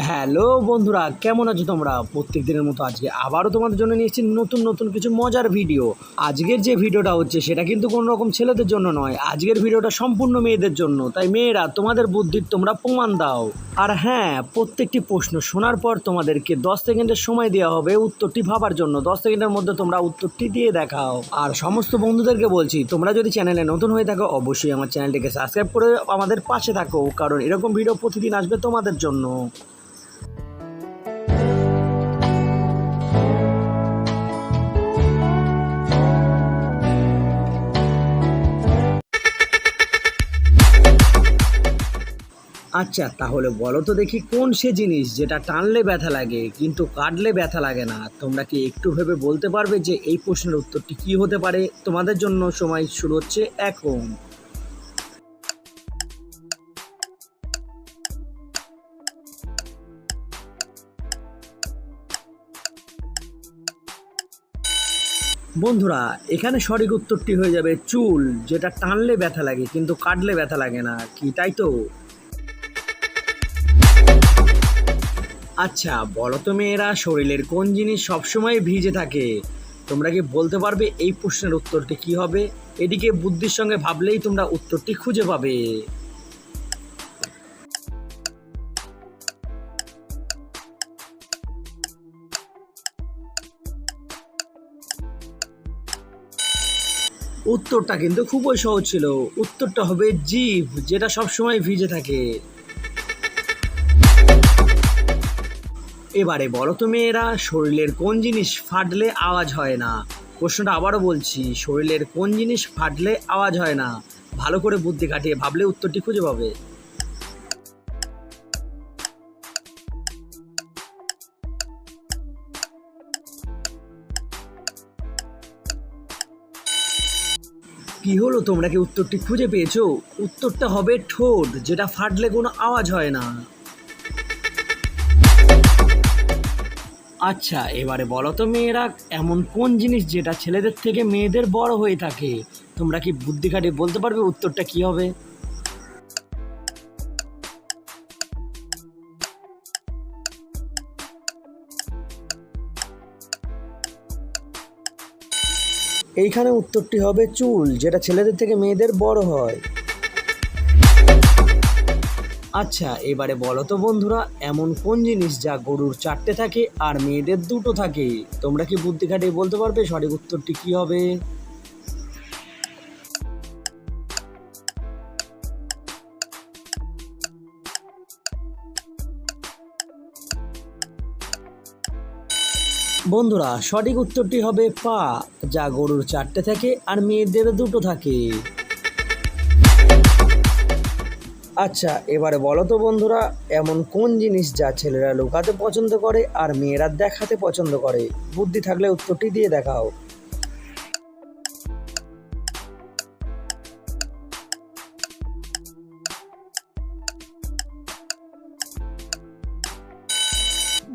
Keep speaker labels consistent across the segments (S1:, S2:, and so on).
S1: Hello বন্ধুরা, কেমন আছো তোমরা? প্রত্যেক দিনের মতো আজকে আবারও তোমাদের জন্য নিয়ে এসেছি নতুন নতুন কিছু মজার ভিডিও। আজকের যে ভিডিওটা হচ্ছে সেটা কিন্তু কোনো রকম ছেলেদের জন্য নয়, আজকের ভিডিওটা সম্পূর্ণ মেয়েদের জন্য। তাই মেয়েরা, তোমাদের বুদ্ধির তোমরা প্রমাণ দাও। আর হ্যাঁ, প্রত্যেকটি প্রশ্ন শোনার পর তোমাদেরকে 10 সেকেন্ডের সময় দেওয়া হবে উত্তরটি ভাবার জন্য। 10 সেকেন্ডের মধ্যে তোমরা উত্তরটি দিয়ে দেখাও। আর সমস্ত বন্ধুদেরকে বলছি, তোমরা যদি চ্যানেলে নতুন হয়ে থাকো অবশ্যই আমার চ্যানেলটিকে সাবস্ক্রাইব করে আমাদের পাশে থাকো, কারণ এরকম ভিডিও প্রতিদিন আসবে তোমাদের জন্য। আচ্ছা, তাহলে বলো তো দেখি, কোন সে জিনিস যেটা টানলে ব্যথা লাগে কিন্তু কাটলে ব্যথা লাগে না? তোমরা কি একটু ভেবে বলতে পারবে যে এই প্রশ্নের উত্তরটি কি হতে পারে? তোমাদের জন্য সময় শুরু হচ্ছে এখন। বন্ধুরা, এখানে সঠিক উত্তরটি হয়ে যাবে চুল, যেটা টানলে ব্যথা লাগে কিন্তু কাটলে ব্যথা লাগে না। কি তাই তো? আচ্ছা বলো তো মেয়েরা, শরীরের কোন জিনিস সবসময় ভিজে থাকে? তোমরা কি বলতে পারবে এই প্রশ্নের উত্তরটি কি হবে? এদিকে বুদ্ধির সঙ্গে ভাবলেই তোমরা উত্তরটি খুঁজে পাবে। উত্তরটা কিন্তু খুবই সহজ ছিল। উত্তরটা হবে জিভ, যেটা সবসময় ভিজে থাকে। এবারে বলো তো মেয়েরা, শরীরের কোন জিনিস ফাটলে আওয়াজ হয় না? প্রশ্নটা আবারও বলছি, শরীরের কোন জিনিস ফাটলে আওয়াজ হয় না? ভালো করে বুদ্ধি খাটিয়ে ভাবলে উত্তরটি খুঁজে পাবে। কি হলো, তোমরা কি উত্তরটি খুঁজে পেয়েছো? উত্তরটা হবে ঠোঁট, যেটা ফাটলে কোনো আওয়াজ হয় না। আচ্ছা এবারে বলো তো মেয়েরা, এমন কোন জিনিস যেটা ছেলেদের থেকে মেয়েদের বড় হয়ে থাকে? তোমরা কি বুদ্ধি খাটিয়ে বলতে পারবে উত্তরটা কি হবে? এইখানে উত্তরটি হবে চুল, যেটা ছেলেদের থেকে মেয়েদের বড় হয়। আচ্ছা এবারে বলো তো বন্ধুরা, এমন কোন জিনিস যা গরুর 4টে থাকে আর মেয়েদের 2টো থাকে? তোমরা কি বুদ্ধি খাটিয়ে বলতে পারবে সঠিক উত্তরটি কি হবে? বন্ধুরা, সঠিক উত্তরটি হবে পা, যা গরুর 4টে থাকে আর মেয়েদের 2টো থাকে। আচ্ছা এবারে বলো তো বন্ধুরা, এমন কোন জিনিস যা ছেলেরা লুকাতে পছন্দ করে আর মেয়েরা দেখাতে পছন্দ করে? বুদ্ধি থাকলে উত্তরটি দিয়ে দেখাও।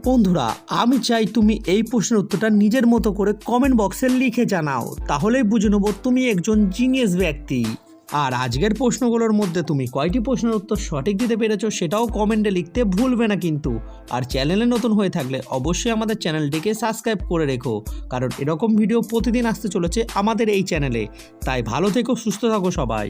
S1: বন্ধুরা, আমি চাই তুমি এই প্রশ্নের উত্তরটা নিজের মতো করে কমেন্ট বক্সে লিখে জানাও, তাহলেই বুঝে নেব তুমি একজন জিনিয়াস ব্যক্তি। আর আজকের প্রশ্নগুলোর মধ্যে তুমি কয়টি প্রশ্নের উত্তর সঠিক দিতে পেরেছো সেটাও কমেন্টে লিখতে ভুলবে না কিন্তু। আর চ্যানেলে নতুন হয়ে থাকলে অবশ্যই আমাদের চ্যানেলটিকে সাবস্ক্রাইব করে রেখো, কারণ এরকম ভিডিও প্রতিদিন আসতে চলেছে আমাদের এই চ্যানেলে। তাই ভালো থেকো, সুস্থ থাকো সবাই।